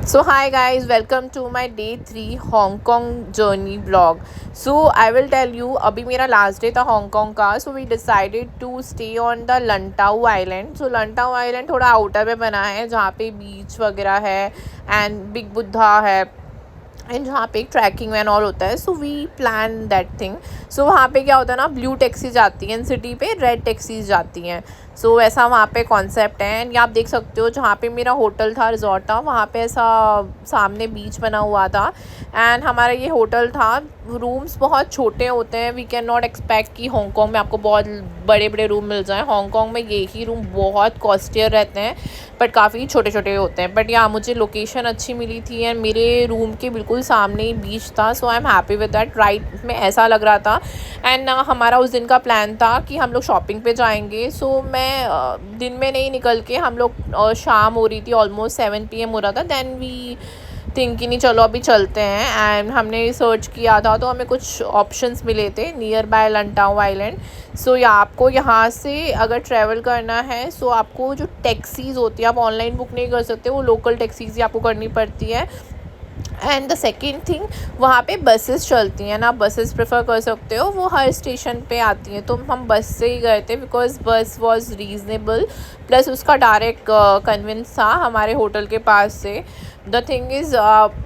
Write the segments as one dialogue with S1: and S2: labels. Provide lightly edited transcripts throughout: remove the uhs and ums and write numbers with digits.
S1: So hi guys, welcome to my day 3 Hong Kong journey vlog. So I will tell you, अभी मेरा last day था Hong Kong का. So we decided to stay on the Lantau island. So Lantau island थोड़ा outer में बना है जहाँ पे बीच वगैरह है एंड बिग बुद्धा है एंड जहाँ पे ट्रैकिंग वैन ऑल होता है. So we plan that thing. So वहाँ पे क्या होता है ना, ब्लू टैक्सी जाती हैं सिटी पे, रेड टैक्सीज जाती हैं. सो ऐसा वहाँ पे कॉन्सेप्ट है. एंड ये आप देख सकते हो जहाँ पे मेरा होटल था, रिजॉर्ट था, वहाँ पे ऐसा सामने बीच बना हुआ था. एंड हमारा ये होटल था. रूम्स बहुत छोटे होते हैं. वी कैन नॉट एक्सपेक्ट कि हांगकांग में आपको बहुत बड़े बड़े रूम मिल जाएं. हांगकांग में ये ही रूम बहुत कॉस्टियर रहते हैं बट काफ़ी छोटे छोटे होते हैं. बट यहाँ मुझे लोकेशन अच्छी मिली थी एंड मेरे रूम के बिल्कुल सामने ही बीच था. So I am happy with that. Right में ऐसा लग रहा था. एंड हमारा उस दिन का प्लान था कि हम लोग शॉपिंग पे जाएंगे. सो मैं दिन में नहीं निकल के, हम लोग शाम हो रही थी, ऑलमोस्ट 7 PM हो रहा था. देन वी थिंक कि नहीं चलो अभी चलते हैं. एंड हमने सर्च किया था तो हमें कुछ ऑप्शंस मिले थे नियर बाय लंटाऊ आइलैंड. सो या आपको यहाँ से अगर ट्रैवल करना है, सो आपको जो टैक्सीज़ होती है आप ऑनलाइन बुक नहीं कर सकते, वो लोकल टैक्सीज़ ही आपको करनी पड़ती है. एंड द सेकेंड थिंग, वहाँ पे बसेस चलती हैं ना, आप बसेस प्रेफर कर सकते हो, वो हर स्टेशन पे आती हैं. तो हम बस से ही गए थे बिकॉज बस वॉज रीज़नेबल, प्लस उसका डायरेक्ट कन्वेंस था हमारे होटल के पास से. द थिंग इज़,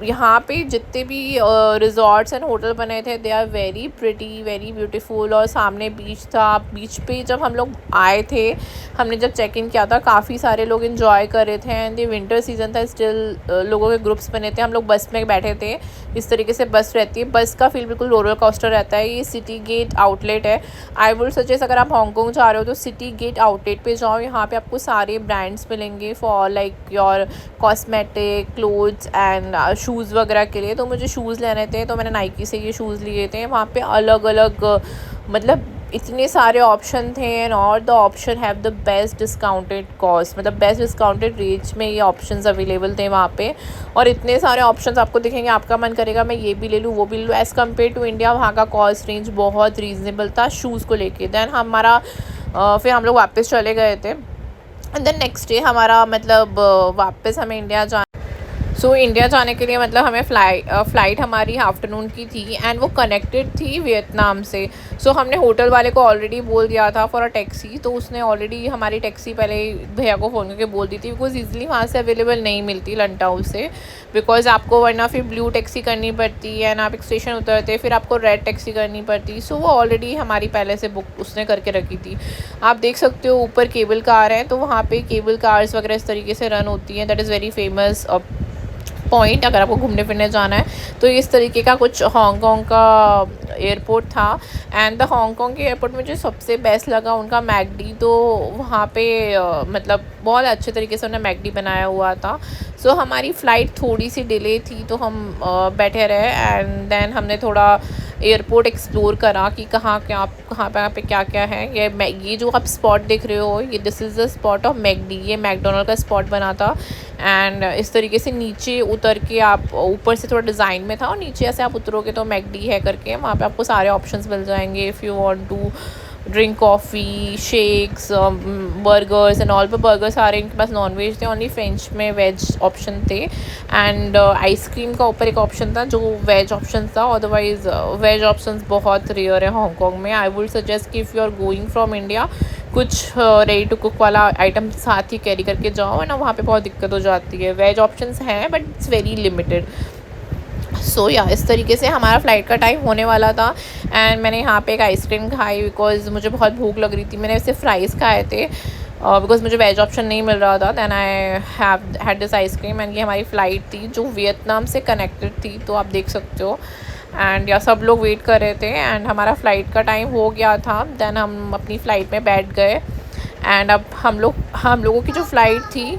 S1: यहाँ पे जितने भी रिजॉर्ट्स एंड होटल बने थे, they are very pretty, very beautiful. और सामने बीच था. बीच पे जब हम लोग आए थे, हमने जब चेक इन किया था, काफ़ी सारे लोग इन्जॉय कर रहे थे. एंड ये विंटर सीजन था, स्टिल लोगों के ग्रुप्स बने थे. हम लोग बस में बैठे थे. इस तरीके से बस रहती है. बस का फील बिल्कुल रोलर कोस्टर रहता है. ये सिटी गेट आउटलेट है. आई वुड सजेस्ट, अगर आप हांगकांग जा रहे हो तो सिटी गेट आउटलेट पे जाओ. यहाँ पे आपको सारे ब्रांड्स मिलेंगे for like your cosmetic, clothes and shoes वगैरह के लिए. तो मुझे शूज़ लेने थे तो मैंने नाइकी से ये शूज़ लिए थे. वहाँ पे अलग अलग मतलब इतने सारे ऑप्शन थे. एंड और the option have the best discounted cost, मतलब बेस्ट डिस्काउंटेड रेट्स में ये ऑप्शंस अवेलेबल थे वहाँ पे. और इतने सारे ऑप्शंस आपको दिखेंगे, आपका मन करेगा मैं ये भी ले लूँ, वो भी ले लूँ. एज़ कम्पेयर टू इंडिया वहाँ का कॉस्ट रेंज बहुत रीज़नेबल था शूज़ को लेके. दैन हमारा फिर हम लोग वापस चले गए थे. एंड देन नेक्स्ट डे हमारा मतलब वापस हमें इंडिया जाना. सो इंडिया जाने के लिए मतलब हमें फ़्लाइट हमारी आफ्टरनून की थी एंड वो कनेक्टेड थी वियतनाम से. सो हमने होटल वाले को ऑलरेडी बोल दिया था फॉर अ टैक्सी. तो उसने ऑलरेडी हमारी टैक्सी पहले भैया को फ़ोन करके बोल दी थी, बिकॉज ईज़िली वहाँ से अवेलेबल नहीं मिलती लंटाऊ से. बिकॉज आपको वरना फिर ब्लू टैक्सी करनी पड़ती है एंड आप एक स्टेशन उतरते, फिर आपको रेड टैक्सी करनी पड़ती. सो वो ऑलरेडी हमारी पहले से बुक उसने करके रखी थी. आप देख सकते हो ऊपर केबल कार है, तो वहाँ पे केबल कार्स वगैरह इस तरीके से रन होती हैं. That is very famous point अगर आपको घूमने फिरने जाना है तो इस तरीके का कुछ हांगकांग का एयरपोर्ट था. एंड द हांगकांग के एयरपोर्ट में जो सबसे बेस्ट लगा उनका मैकडी. तो वहाँ पे मतलब बहुत अच्छे तरीके से उन्होंने मैकडी बनाया हुआ था. सो हमारी फ़्लाइट थोड़ी सी डिले थी तो हम बैठे रहे. एंड देन हमने थोड़ा एयरपोर्ट एक्सप्लोर करा कि कहाँ पे क्या क्या है. ये जो आप स्पॉट देख रहे हो, ये this is the spot of McD. ये मैकडोनल्ड का स्पॉट बना था. एंड इस तरीके से नीचे उतर के, आप ऊपर से थोड़ा डिज़ाइन में था और नीचे ऐसे आप उतरोगे तो मैकडी है करके, वहाँ पे आपको सारे ऑप्शंस मिल जाएंगे. If you want to drink coffee, shakes, burgers and all. पर बर्गर सारे इनके पास नॉन वेज थे, ओनली फ्रेंच में वेज ऑप्शन थे. एंड आइसक्रीम का ऊपर एक ऑप्शन था जो वेज ऑप्शन था. अदरवाइज़ वेज ऑप्शंस बहुत रेयर है हांगकांग में. आई वुड सजेस्ट कि if you are going from India, कुछ रेडी टू कुक वाला आइटम साथ ही कैरी करके जाओ, ना वहाँ पे बहुत दिक्कत हो जाती है. वेज ऑप्शंस हैं बट इट्स वेरी लिमिटेड. सो या इस तरीके से हमारा फ़्लाइट का टाइम होने वाला था. एंड मैंने यहाँ पे एक आइसक्रीम खाई बिकॉज़ मुझे बहुत भूख लग रही थी. मैंने वैसे फ्राइज़ खाए थे बिकॉज़ मुझे वेज ऑप्शन नहीं मिल रहा था. Then I had this ice cream. And ये हमारी फ़्लाइट थी जो वियतनाम से कनेक्टेड थी, तो आप देख सकते हो. एंड या सब लोग वेट कर रहे थे एंड हमारा फ़्लाइट का टाइम हो गया था. दैन हम अपनी फ़्लाइट में बैठ गए. एंड अब हम लोगों की जो फ़्लाइट थी,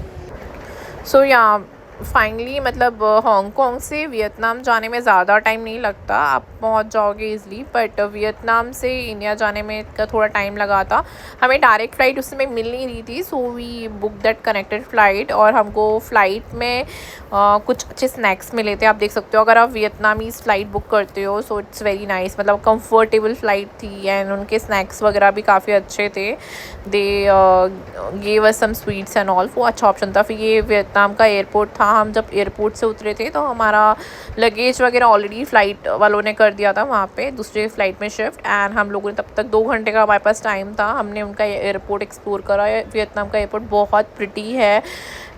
S1: सो या फाइनली मतलब हांगकांग से वियतनाम जाने में ज़्यादा टाइम नहीं लगता, आप पहुंच जाओगे इजली. बट वियतनाम से इंडिया जाने में का थोड़ा टाइम लगा था. हमें डायरेक्ट फ़्लाइट उस समय मिल नहीं रही थी. So we book that connected flight. और हमको फ़्लाइट में कुछ अच्छे स्नैक्स मिले थे. आप देख सकते हो अगर आप वियतनामीज़ फ़्लाइट बुक करते हो, सो इट्स वेरी नाइस. मतलब कंफर्टेबल फ़्लाइट थी एंड उनके स्नैक्स वगैरह भी काफ़ी अच्छे थे. They gave us some sweets and all. वो अच्छा ऑप्शन था. फिर ये वियतनाम का एयरपोर्ट था हम जब एयरपोर्ट से उतरे थे तो हमारा लगेज वगैरह ऑलरेडी फ़्लाइट वालों ने कर दिया था वहाँ पे दूसरे फ़्लाइट में शिफ्ट। एंड हम लोगों ने तब तक 2 घंटे का हमारे पास टाइम था। हमने उनका एयरपोर्ट एक्सप्लोर करा। वियतनाम का एयरपोर्ट बहुत प्रिटी है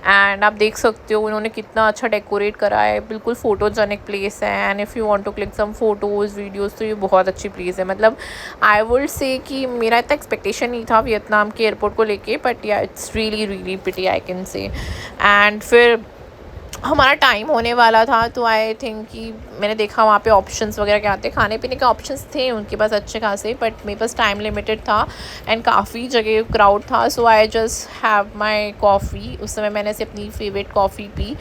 S1: एंड आप देख सकते हो उन्होंने कितना अच्छा डेकोरेट करा है, बिल्कुल फ़ोटोजेनिक प्लेस है। And if you want to click some photos videos तो ये बहुत अच्छी प्लेस है। मतलब आई वुड से कि मेरा इतना एक्सपेक्टेशन नहीं था वियतनाम के एयरपोर्ट को लेके, बट या it's really really pretty I can say. And फिर हमारा टाइम होने वाला था तो आई थिंक कि मैंने देखा वहाँ पे ऑप्शंस वगैरह क्या आते, खाने पीने के ऑप्शंस थे उनके पास अच्छे खासे, बट मेरे पास टाइम लिमिटेड था एंड काफ़ी जगह क्राउड था। So I just have my coffee. उस समय मैंने से अपनी फेवरेट कॉफ़ी पी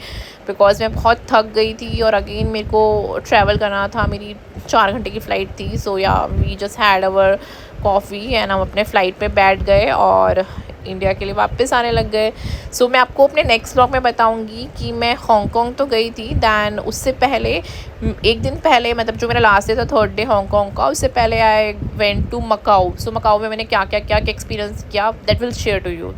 S1: बिकॉज मैं बहुत थक गई थी और अगेन मेरे को ट्रैवल करना था, मेरी 4 घंटे की फ़्लाइट थी। So yeah we just had our coffee and हम अपने फ़्लाइट पे बैठ गए और इंडिया के लिए वापस आने लग गए। सो मैं आपको अपने नेक्स्ट ब्लॉग में बताऊंगी कि मैं हांगकांग तो गई थी, दैन उससे पहले एक दिन पहले, मतलब जो मेरा लास्ट डे था 3rd डे हांगकांग का, उससे पहले आई वेंट टू मकाऊ। सो मकाऊ में मैंने क्या क्या एक्सपीरियंस किया that will share to you.